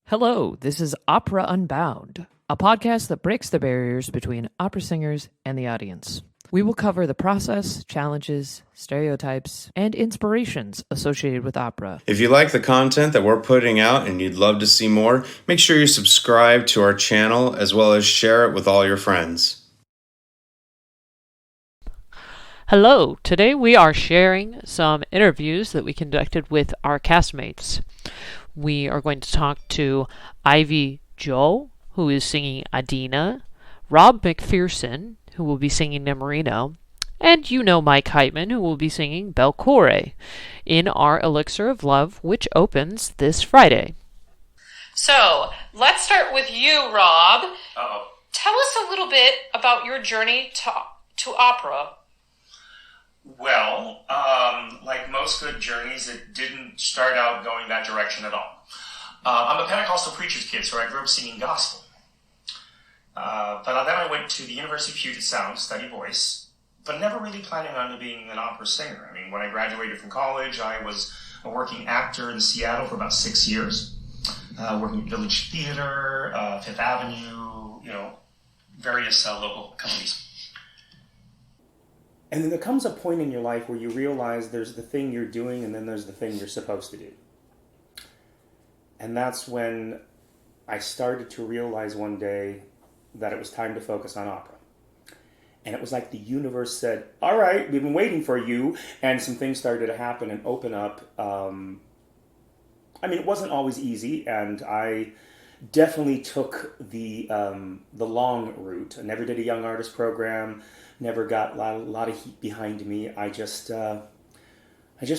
Hello, this is Opera Unbound, a podcast that breaks the barriers between opera singers and the audience. We will cover the process, challenges, stereotypes, and inspirations associated with opera. If you like the content that we're putting out and you'd love to see more, make sure you subscribe to our channel as well as share it with all your friends. Hello, today we are sharing some interviews that we conducted with our castmates. We are going to talk to Zhou, who is singing Adina, Rob McPherson, who will be singing Nemorino, and Mike Heitmann, who will be singing Belcore in our Elixir of Love, which opens this Friday. So, let's start with you, Rob. Uh-oh. Tell us a little bit about your journey to opera. Well, like most good journeys, it didn't start out going that direction at all. I'm a Pentecostal preacher's kid, so I grew up singing gospel. But then I went to the University of Puget Sound to study voice, but never really planning on being an opera singer. I mean, when I graduated from college, I was a working actor in Seattle for about 6 years, working at Village Theater, Fifth Avenue, various local companies. And then there comes a point in your life where you realize there's the thing you're doing and then there's the thing you're supposed to do. And that's when I started to realize one day that it was time to focus on opera. And it was like the universe said, all right, we've been waiting for you. And some things started to happen and open up. It wasn't always easy, and I definitely took the long route. I never did a young artist program. Never got a lot of heat behind me. I just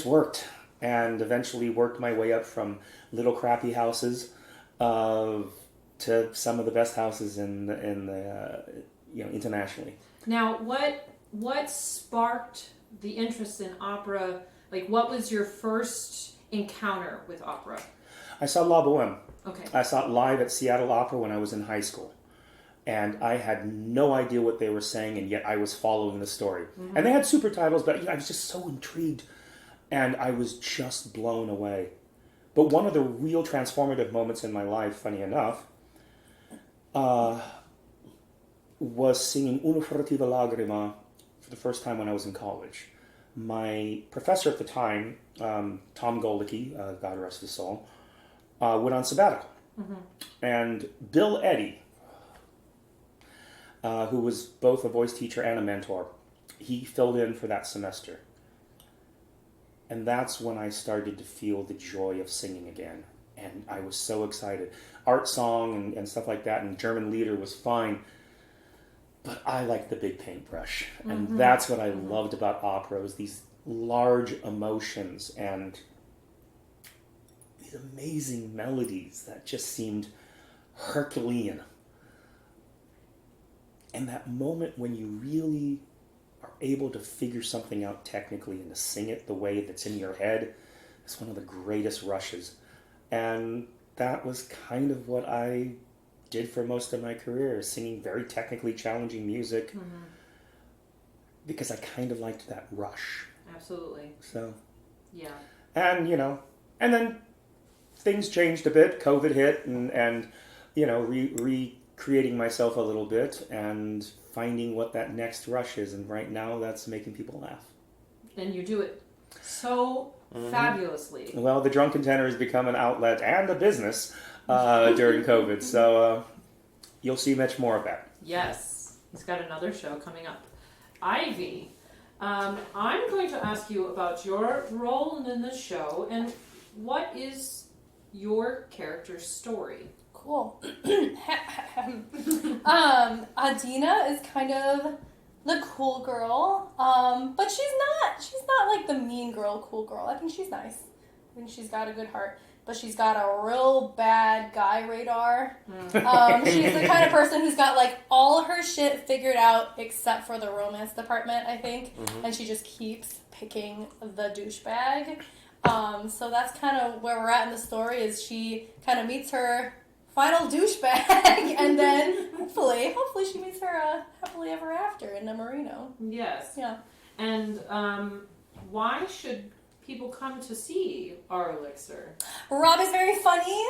worked, and eventually worked my way up from little crappy houses to some of the best houses internationally. Now, what sparked the interest in opera? Like, what was your first encounter with opera? I saw La Boheme. Okay. I saw it live at Seattle Opera when I was in high school. And I had no idea what they were saying, and yet I was following the story. Mm-hmm. And they had super titles, but I was just so intrigued. And I was just blown away. But one of the real transformative moments in my life, funny enough, was singing Una furtiva lagrima for the first time when I was in college. My professor at the time, Tom Goldicke, God rest his soul, went on sabbatical. Mm-hmm. And Bill Eddy, who was both a voice teacher and a mentor, he filled in for that semester. And that's when I started to feel the joy of singing again. And I was so excited. Art song and stuff like that, and German lieder was fine. But I liked the big paintbrush. Mm-hmm. And that's what I loved about opera, was these large emotions and these amazing melodies that just seemed Herculean. And that moment when you really are able to figure something out technically and to sing it the way that's in your head is one of the greatest rushes. And that was kind of what I did for most of my career, singing very technically challenging music, because I kind of liked that rush. Absolutely. So, yeah. And, and then things changed a bit. COVID hit and recreating myself a little bit and finding what that next rush is. And right now that's making people laugh. And you do it so fabulously. Well, the Drunken Tenor has become an outlet and a business during COVID. So you'll see much more of that. Yes. He's got another show coming up. Ivy, I'm going to ask you about your role in this show and what is your character's story? Cool. Adina is kind of the cool girl, but she's not like the mean girl, cool girl. I think she's nice. I think she's got a good heart, but she's got a real bad guy radar. She's the kind of person who's got like all her shit figured out except for the romance department, I think, and she just keeps picking the douchebag. So that's kind of where we're at in the story, is she kind of meets her final douchebag, and then hopefully she meets her happily ever after in Nemorino. Yes. Yeah. And why should people come to see our Elixir? Rob is very funny.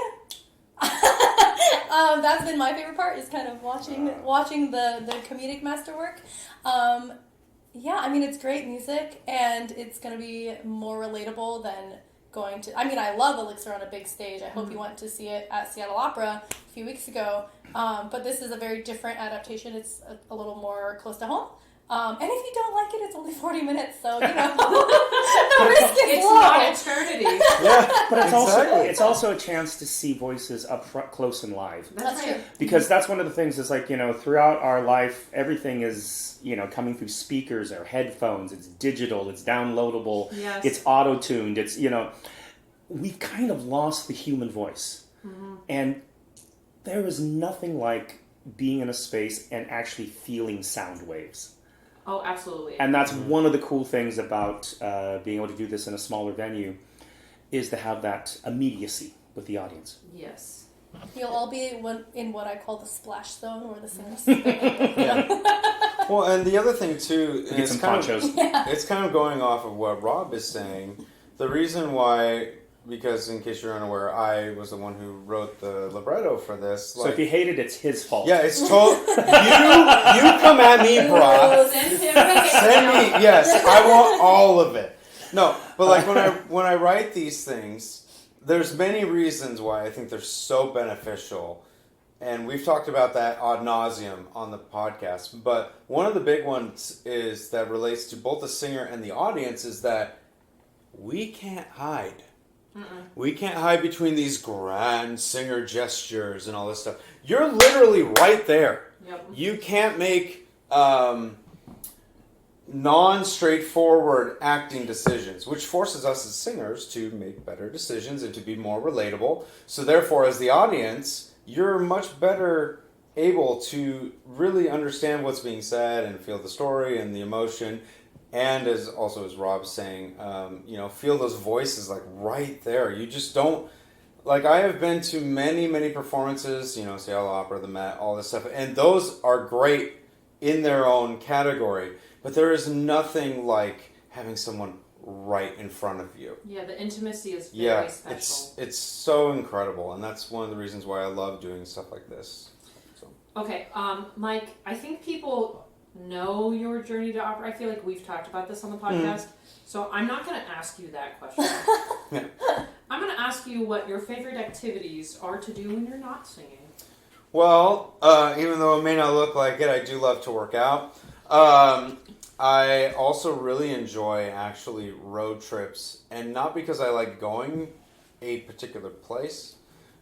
That's been my favorite part, is kind of watching the comedic masterwork. Yeah, I mean, it's great music, and it's going to be more relatable than going to... I mean, I love Elixir on a big stage. I hope you went to see it at Seattle Opera a few weeks ago. But this is a very different adaptation. It's a little more close to home. And if you don't like it, it's only 40 minutes, so, the risk is It's low. not eternity. Yeah, But it's exactly. it's also a chance to see voices up front, close and live. That's true. right. Because that's one of the things is like, throughout our life, everything is, coming through speakers or headphones. It's digital, it's downloadable, Yes. it's auto-tuned. It's, we've kind of lost the human voice. Mm-hmm. And there is nothing like being in a space and actually feeling sound waves. Oh, absolutely. And that's one of the cool things about being able to do this in a smaller venue, is to have that immediacy with the audience. Yes. You'll all be in what I call the splash zone, where the singers... Well, and the other thing too, Get some ponchos. it's kind of going off of what Rob is saying. The reason why, because in case you're unaware, I was the one who wrote the libretto for this. So if you hate it, it's his fault. Yeah, it's total. you come at me, brah. Send him Send me. Yes, I want all of it. No, but like when I write these things, there's many reasons why I think they're so beneficial, and we've talked about that ad nauseum on the podcast. But one of the big ones is that relates to both the singer and the audience is that we can't hide. We can't hide between these grand singer gestures and all this stuff. You're literally right there. Yep. You can't make non-straightforward acting decisions, which forces us as singers to make better decisions and to be more relatable. So therefore, as the audience, you're much better able to really understand what's being said and feel the story and the emotion. And as Rob's saying, feel those voices like right there. You just don't, like, I have been to many, many performances, Seattle Opera, the Met, all this stuff, and those are great in their own category. But there is nothing like having someone right in front of you. Yeah, the intimacy is very special. It's so incredible, and that's one of the reasons why I love doing stuff like this. So. Okay, Mike, I think people know your journey to opera. I feel like we've talked about this on the podcast, so I'm not going to ask you that question. I'm going to ask you what your favorite activities are to do when you're not singing. Well, even though it may not look like it, I do love to work out. I also really enjoy actually road trips, and not because I like going a particular place,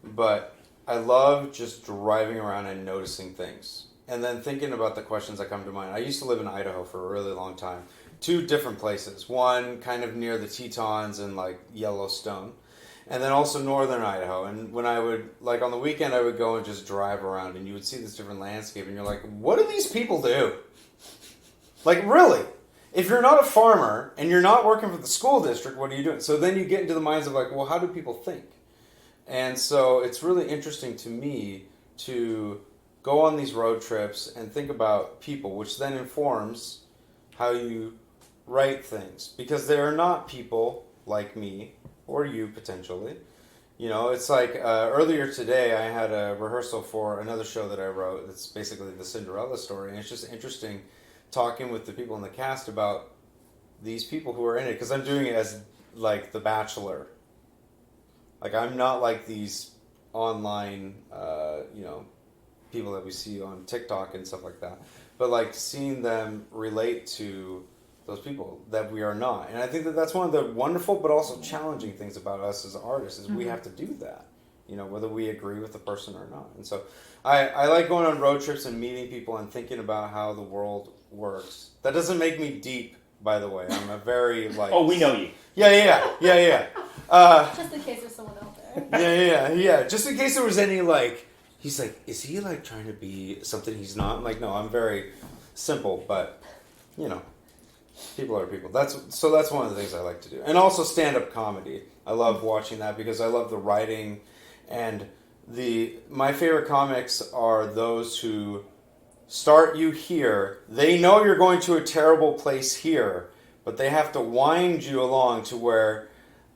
but I love just driving around and noticing things. And then thinking about the questions that come to mind. I used to live in Idaho for a really long time. 2 different places. One kind of near the Tetons and like Yellowstone. And then also northern Idaho. And when I would, like on the weekend, I would go and just drive around and you would see this different landscape and you're like, what do these people do? Like really? If you're not a farmer and you're not working for the school district, what are you doing? So then you get into the minds of like, well, how do people think? And so it's really interesting to me to go on these road trips and think about people, which then informs how you write things. Because there are not people like me, or you potentially. It's like earlier today I had a rehearsal for another show that I wrote. It's basically the Cinderella story. And it's just interesting talking with the people in the cast about these people who are in it. Because I'm doing it as like The Bachelor. Like I'm not like these online, people that we see on TikTok and stuff like that. But like seeing them relate to those people that we are not. And I think that that's one of the wonderful but also challenging things about us as artists is we have to do that, whether we agree with the person or not. And so I like going on road trips and meeting people and thinking about how the world works. That doesn't make me deep, by the way. I'm a very like... Oh, we know you. Yeah. Just in case there's someone out there. Yeah. Just in case there was any like... He's like, is he like trying to be something he's not? I'm like, no, I'm very simple, but people are people. That's one of the things I like to do. And also stand-up comedy. I love watching that because I love the writing, and my favorite comics are those who start you here. They know you're going to a terrible place here, but they have to wind you along to where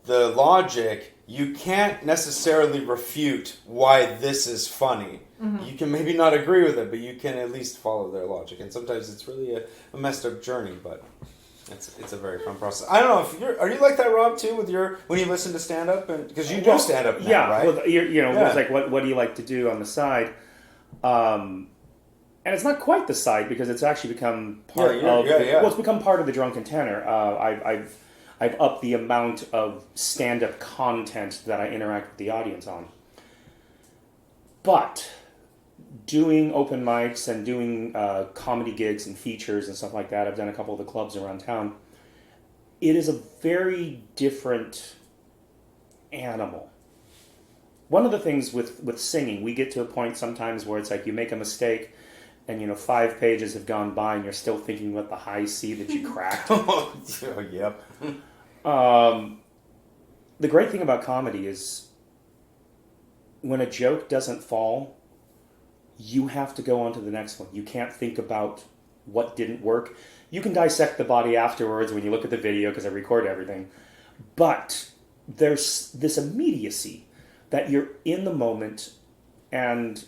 the logic, you can't necessarily refute why this is funny. You can maybe not agree with it, but you can at least follow their logic. And sometimes it's really a messed up journey, but it's a very fun process. I don't know if are you like that, Rob, too, with when you listen to stand up, and because you do stand up now, right? Well, it's like what do you like to do on the side? And it's not quite the side because it's actually become part of. Well, it's become part of the Drunken Tenor. I've upped the amount of stand-up content that I interact with the audience on. But doing open mics and doing comedy gigs and features and stuff like that, I've done a couple of the clubs around town. It is a very different animal. One of the things with singing, we get to a point sometimes where it's like you make a mistake and 5 pages have gone by and you're still thinking about the high C that you cracked. Yep. The great thing about comedy is when a joke doesn't fall, you have to go on to the next one. You can't think about what didn't work. You can dissect the body afterwards when you look at the video because I record everything. But there's this immediacy that you're in the moment, and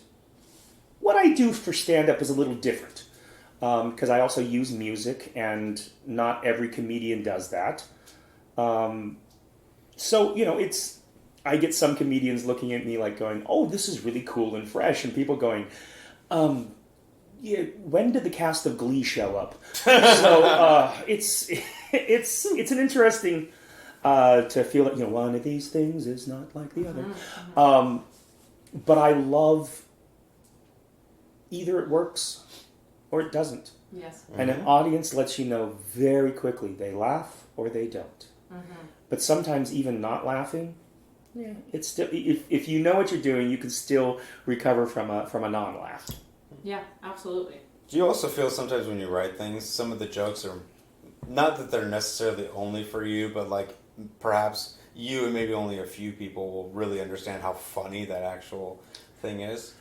what I do for stand-up is a little different because I also use music, and not every comedian does that. So, I get some comedians looking at me like going, oh, this is really cool and fresh, and people going, when did the cast of Glee show up? So it's an interesting to feel like, one of these things is not like the other. But I love either it works or it doesn't. Yes. And an audience lets you know very quickly they laugh or they don't. But sometimes even not laughing, it's still, if you know what you're doing, you can still recover from a non-laugh. Yeah, absolutely. Do you also feel sometimes when you write things, some of the jokes are not that they're necessarily only for you, but like perhaps you and maybe only a few people will really understand how funny that actual thing is?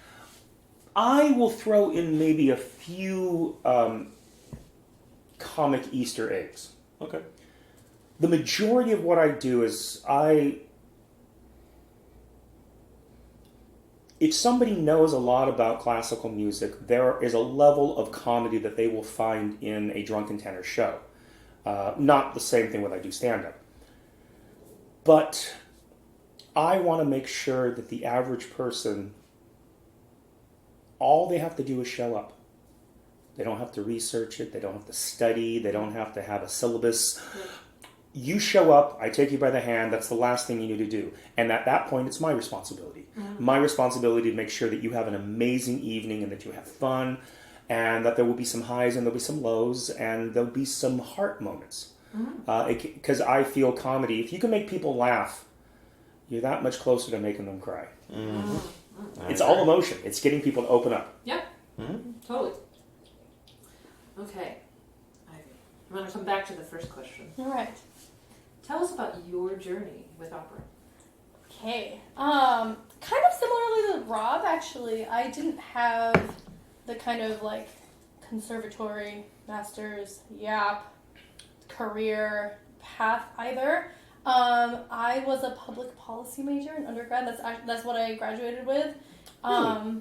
I will throw in maybe a few comic Easter eggs. Okay. The majority of what I do is if somebody knows a lot about classical music, there is a level of comedy that they will find in a Drunken Tenor show. Not the same thing when I do stand-up. But I want to make sure that the average person, all they have to do is show up. They don't have to research it. They don't have to study. They don't have to have a syllabus. You show up, I take you by the hand, that's the last thing you need to do. And at that point, it's my responsibility. My responsibility to make sure that you have an amazing evening and that you have fun, and that there will be some highs and there'll be some lows, and there'll be some heart moments. Because I feel comedy, if you can make people laugh, you're that much closer to making them cry. It's all emotion. It's getting people to open up. Yep. Totally. Okay. Ivy, I'm going to come back to the first question. All right. Tell us about your journey with opera. Okay. Kind of similarly to Rob, actually. I didn't have the kind of like conservatory, master's, career path either. I was a public policy major in undergrad. That's what I graduated with. I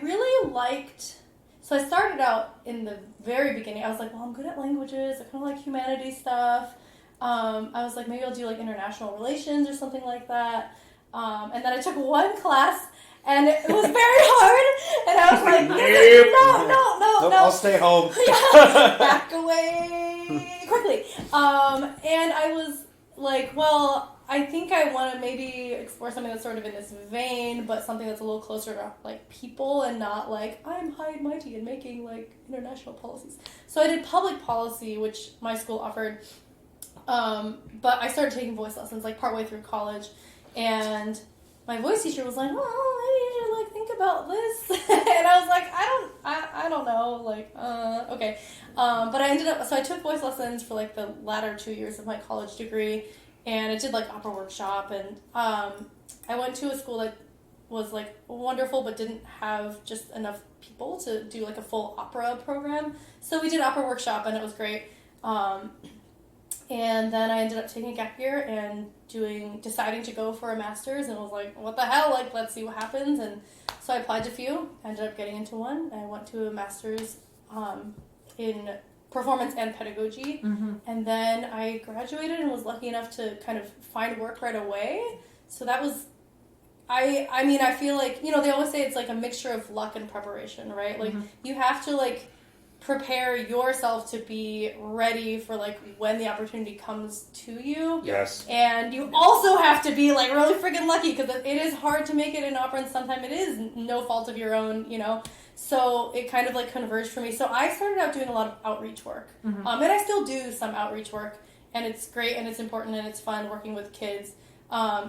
really liked. So I started out in the very beginning. I was like, well, I'm good at languages. I kind of like humanities stuff. I was like, maybe I'll do like international relations or something like that. And then I took one class, and it was very hard. And I was like, no. I'll stay home. Back away quickly. And I was like, well, I think I want to maybe explore something that's sort of in this vein, but something that's a little closer to like people and not like I'm high and mighty and making like international policies. So I did public policy, which my school offered. But I started taking voice lessons like partway through college, and my voice teacher was like, "Oh, maybe you should like think about this," and I was like, "I don't know, like, okay." But I ended up, so I took voice lessons for like the latter 2 years of my college degree, and I did like opera workshop, and I went to a school that was like wonderful, but didn't have just enough people to do like a full opera program. So we did opera workshop, and it was great. And then I ended up taking a gap year and deciding to go for a master's, and I was like, what the hell, like, let's see what happens. And so I applied to a few, ended up getting into one. I went to a master's in performance and pedagogy, and then I graduated and was lucky enough to kind of find work right away. So that was, I mean, I feel like, they always say it's like a mixture of luck and preparation, right? Like, you have to, like, prepare yourself to be ready for, like, when the opportunity comes to you. Yes. And you also have to be, like, really freaking lucky, because it is hard to make it in opera, and sometimes it is no fault of your own, So it kind of, like, converged for me. So I started out doing a lot of outreach work. And I still do some outreach work, and it's great, and it's important, and it's fun working with kids.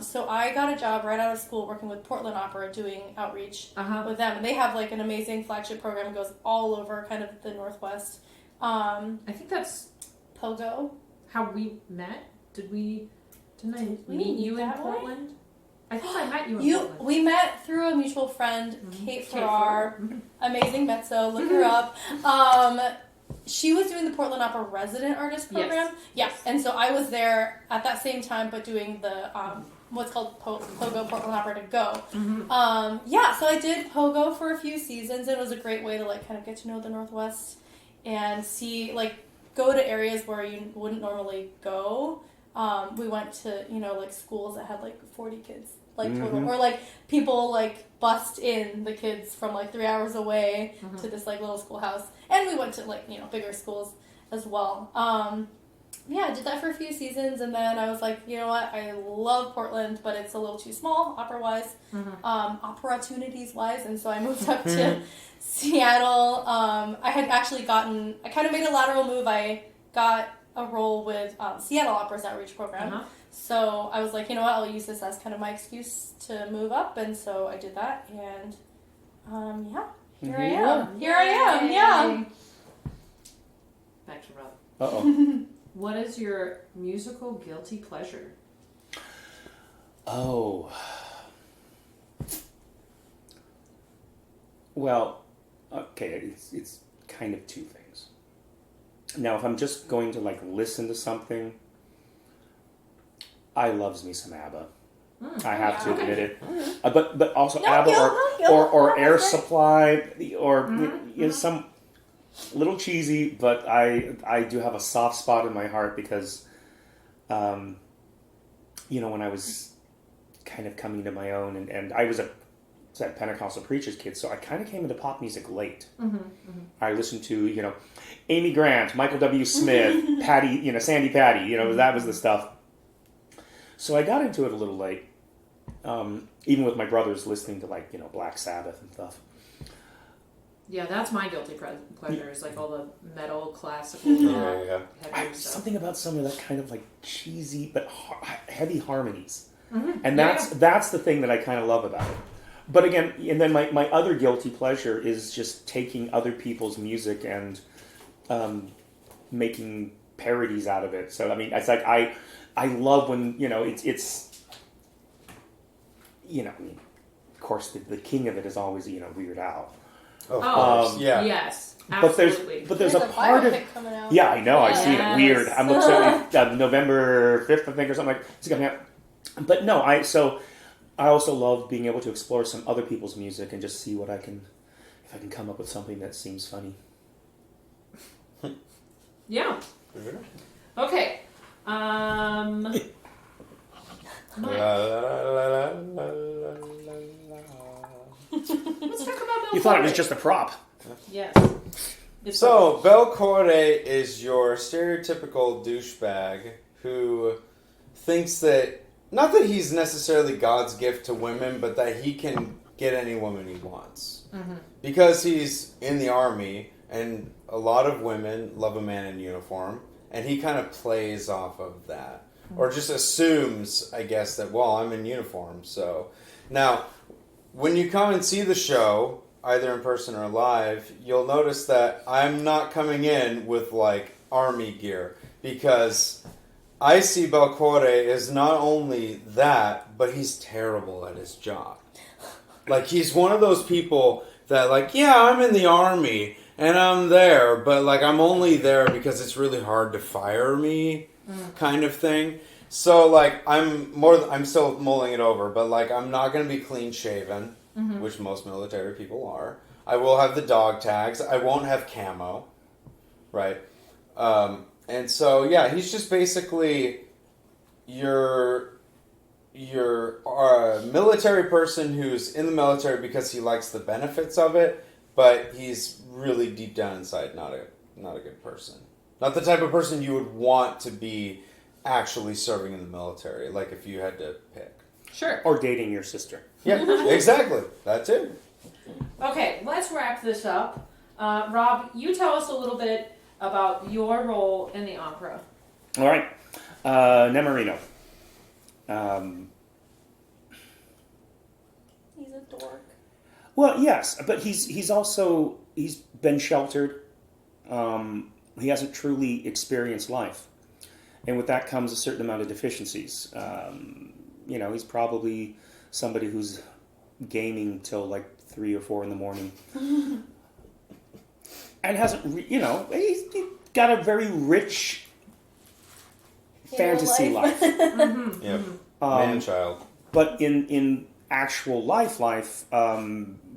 So I got a job right out of school working with Portland Opera, doing outreach with them. And they have, like, an amazing flagship program that goes all over kind of the Northwest. I think that's Pogo. how we met. Didn't I meet you in Portland? I think I met you in Portland. We met through a mutual friend, Kate Farrar. Amazing mezzo. Look her up. She was doing the Portland Opera Resident Artist Program. Yes. And so I was there at that same time, but doing the what's called Pogo Portland Opera to Go. So I did Pogo for a few seasons. It was a great way to, like, kind of get to know the Northwest and see, like, go to areas where you wouldn't normally go. We went to, like, schools that had, like, 40 kids, like, total. Or, like, people, like, bussed in the kids from, like, 3 hours away to this, like, little schoolhouse. And we went to, like, bigger schools as well. I did that for a few seasons, and then I was like, you know what, I love Portland, but it's a little too small, opera-wise, opportunities-wise, and so I moved up to Seattle. I had actually I kind of made a lateral move. I got a role with Seattle Opera's outreach program. So I was like, you know what, I'll use this as kind of my excuse to move up, and so I did that, and here I am. Yeah. Back to Rob. Uh-oh. What is your musical guilty pleasure? Oh. Well, okay, it's kind of two things. Now, if I'm just going to, like, listen to something, I loves me some ABBA. I have to admit it. But also ABBA or Air Supply or some little cheesy, but I do have a soft spot in my heart because, when I was kind of coming to my own, and I was a Pentecostal preacher's kid, so I kind of came into pop music late. I listened to, Amy Grant, Michael W. Smith, Patty, Sandy Patty, that was the stuff. So I got into it a little late, even with my brothers listening to, like, Black Sabbath and stuff. Yeah, that's my guilty pleasure, is, like, all the metal, classical rock, heavy stuff. Something about some of that kind of, like, cheesy but heavy harmonies. And that's the thing that I kind of love about it. But again, and then my other guilty pleasure is just taking other people's music and making parodies out of it. So, I mean, it's like I love when, it's of course, the king of it is always, Weird Al. Of course, Yes, absolutely. But there's a part of... coming out. Yeah, I know, I've seen it. Weird. I'm looking at November 5th, I think, or something like that. It's coming out. But no, I also love being able to explore some other people's music and just see if I can come up with something that seems funny. Yeah. Okay. Let's talk about Bel You thought it was just a prop. Yes. So, Bel Corday is your stereotypical douchebag who thinks that, not that he's necessarily God's gift to women, but that he can get any woman he wants. Because he's in the army, and a lot of women love a man in uniform, and he kind of plays off of that. Or just assumes, I guess, that, well, I'm in uniform, so... Now, when you come and see the show, either in person or live, you'll notice that I'm not coming in with, like, army gear. Because I see Bel Corday as not only that, but he's terrible at his job. Like, he's one of those people that, like, yeah, I'm in the army, and I'm there, but, like, I'm only there because it's really hard to fire me. kind of thing. So like I'm still mulling it over, but like I'm not going to be clean shaven, which most military people are. I will have the dog tags. I won't have camo, right? And so yeah, he's just basically your military person who's in the military because he likes the benefits of it, but he's really deep down inside not a good person. Not the type of person you would want to be actually serving in the military, like if you had to pick. Sure. Or dating your sister. Yeah, exactly. That too. Okay, let's wrap this up. Rob, you tell us a little bit about your role in the opera. All right. Nemorino. He's a dork. Well, yes, but he's been sheltered. He hasn't truly experienced life, and with that comes a certain amount of deficiencies. He's probably somebody who's gaming till like 3 or 4 in the morning, and hasn't. He's got a very rich fantasy life. Yep. Man-child. But in actual life,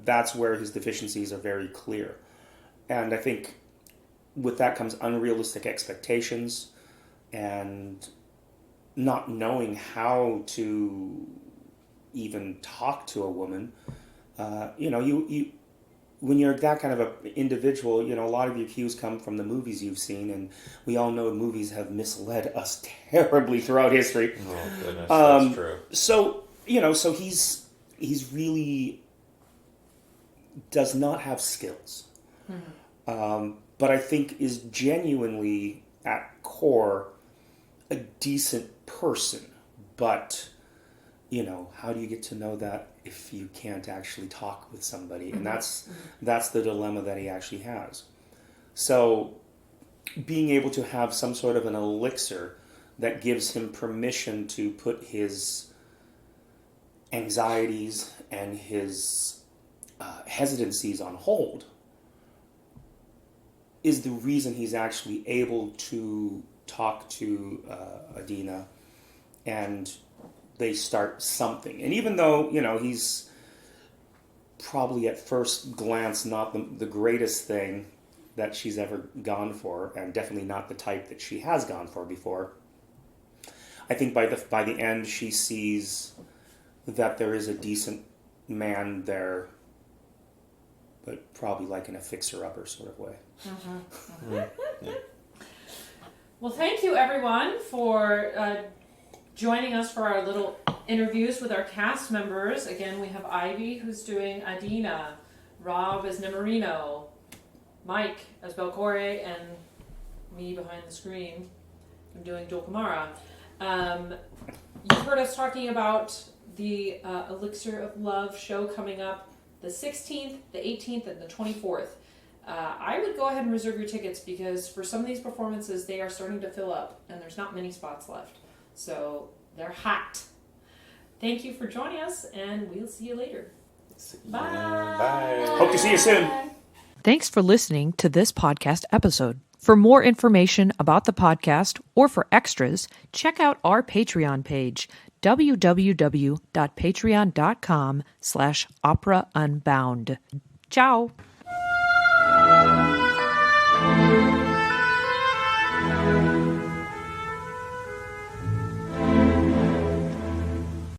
that's where his deficiencies are very clear. And I think with that comes unrealistic expectations and not knowing how to even talk to a woman. You when you're that kind of an individual, a lot of your cues come from the movies you've seen, and we all know movies have misled us terribly throughout history. Oh goodness, that's true. So he's really does not have skills, but I think is genuinely at core a decent person. But how do you get to know that if you can't actually talk with somebody? And that's the dilemma that he actually has. So being able to have some sort of an elixir that gives him permission to put his anxieties and his hesitancies on hold is the reason he's actually able to talk to Adina, and they start something. And even though, he's probably at first glance not the greatest thing that she's ever gone for, and definitely not the type that she has gone for before, I think by the end she sees that there is a decent man there, but probably like in a fixer-upper sort of way. Yeah. Well, thank you everyone for joining us for our little interviews with our cast members. Again, we have Ivy, who's doing Adina, Rob as Nemorino, Mike as Belcore, and me behind the screen. I'm doing Dolkamara. You've heard us talking about the Elixir of Love show coming up the 16th, the 18th, and the 24th. I would go ahead and reserve your tickets because for some of these performances, they are starting to fill up and there's not many spots left. So they're hot. Thank you for joining us, and we'll see you later. Bye. Bye. Hope to see you soon. Thanks for listening to this podcast episode. For more information about the podcast or for extras, check out our Patreon page, www.patreon.com/operaunbound. Ciao.